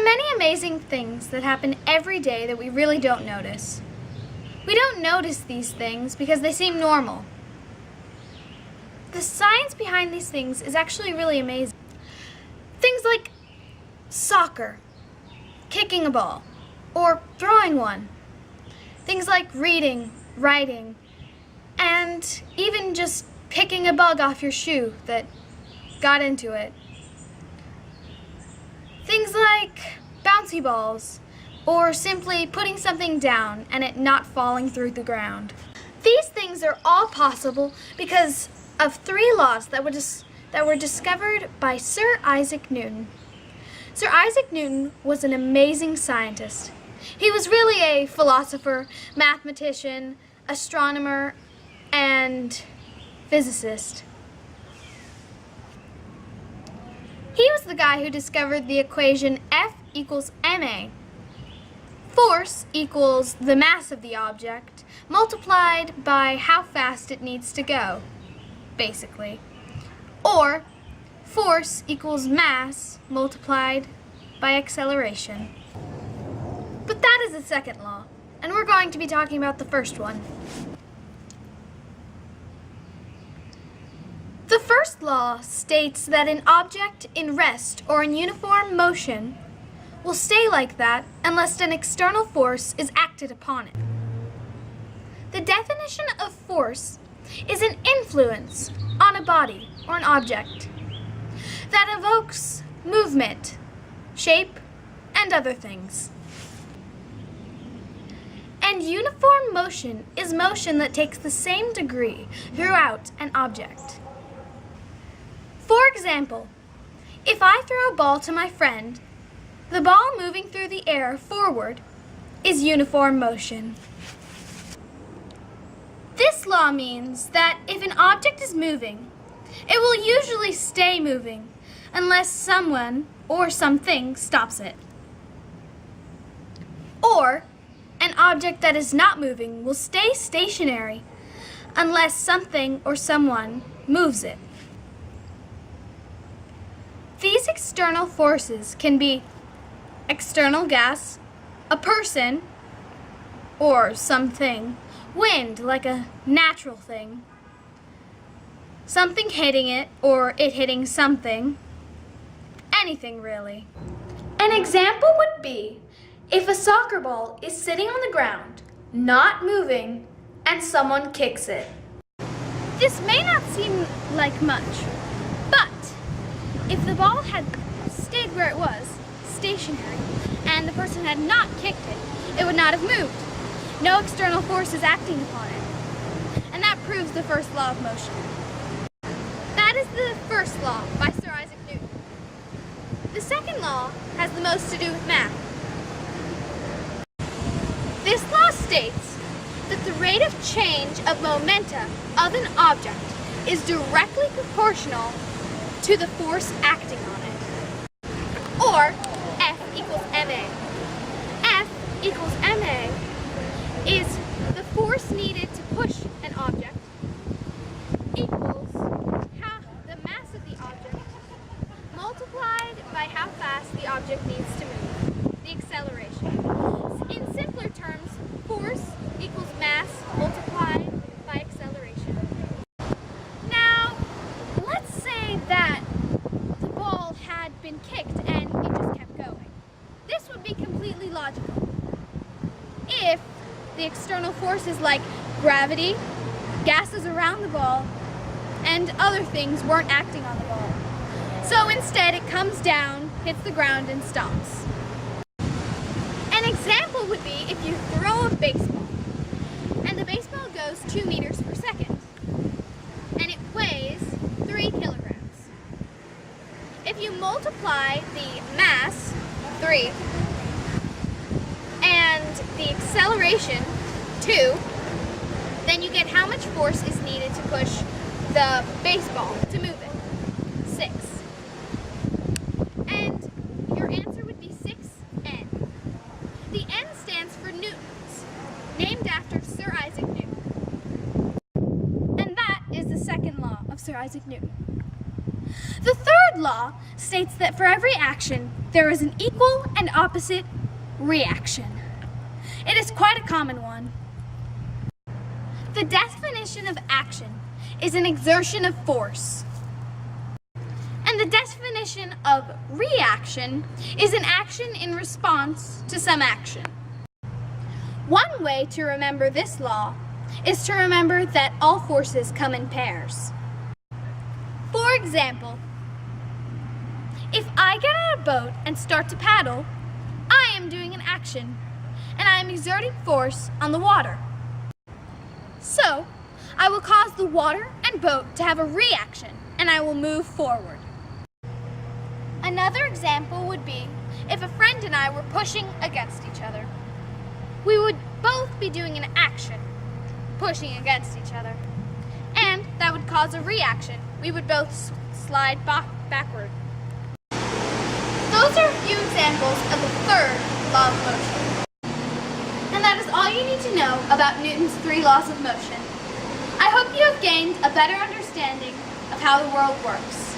many amazing things that happen every day that we really don't notice. We don't notice these things because they seem normal. The science behind these things is actually really amazing. Things like soccer, kicking a ball, or throwing one. Things like reading, writing, and even just picking a bug off your shoe that got into it. Things like bouncy balls, or simply putting something down and it not falling through the ground. These things are all possible because of three laws that were discovered by Sir Isaac Newton. Sir Isaac Newton was an amazing scientist. He was really a philosopher, mathematician, astronomer, and physicist. He was the guy who discovered the equation F equals ma. Force equals the mass of the object multiplied by how fast it needs to go, basically. Or force equals mass multiplied by acceleration. But that is the second law, and we're going to be talking about the first one. The first law states that an object in rest or in uniform motion will stay like that unless an external force is acted upon it. The definition of force is an influence on a body or an object that evokes movement, shape, and other things. And uniform motion is motion that takes the same degree throughout an object. For example, if I throw a ball to my friend, the ball moving through the air forward is uniform motion. This law means that if an object is moving, it will usually stay moving unless someone or something stops it. Or an object that is not moving will stay stationary unless something or someone moves it. These external forces can be external gas, a person, or something, wind like a natural thing, something hitting it or it hitting something, anything really. An example would be if a soccer ball is sitting on the ground, not moving, and someone kicks it. This may not seem like much, but if the ball had stayed where it was, stationary, and the person had not kicked it, it would not have moved. No external force is acting upon it. And that proves the first law of motion. That is the first law by Sir Isaac Newton. The second law has the most to do with math. This law states that the rate of change of momenta of an object is directly proportional to the force acting on it. Or F equals ma. F equals ma is the force needed to push an object equals the mass of the object multiplied by how fast the object needs to move, the acceleration. In simpler terms, force equals mass multiplied by acceleration. Now, let's say that the ball had been kicked and it just kept going. This would be completely logical if the external forces like gravity, gases around the ball, and other things weren't acting on the ball. So instead it comes down, hits the ground, and stops. An example would be if you throw a baseball, and the baseball goes 2 meters per second, and it weighs 3 kilograms. If you multiply the mass, 3, and the acceleration, 2, then you get how much force is needed to push the baseball to move it, 6. And your answer would be 6N. The N stands for newtons, named after Sir Isaac Newton. And that is the second law of Sir Isaac Newton. The third law states that for every action, there is an equal and opposite reaction. It is quite a common one. The definition of action is an exertion of force. And the definition of reaction is an action in response to some action. One way to remember this law is to remember that all forces come in pairs. For example, if I get on a boat and start to paddle, I am doing an action, and I am exerting force on the water. So, I will cause the water and boat to have a reaction, and I will move forward. Another example would be if a friend and I were pushing against each other. We would both be doing an action, pushing against each other, and that would cause a reaction. We would both slide backward. Those are a few examples of the third law of motion. And that is all you need to know about Newton's 3 laws of motion. I hope you have gained a better understanding of how the world works.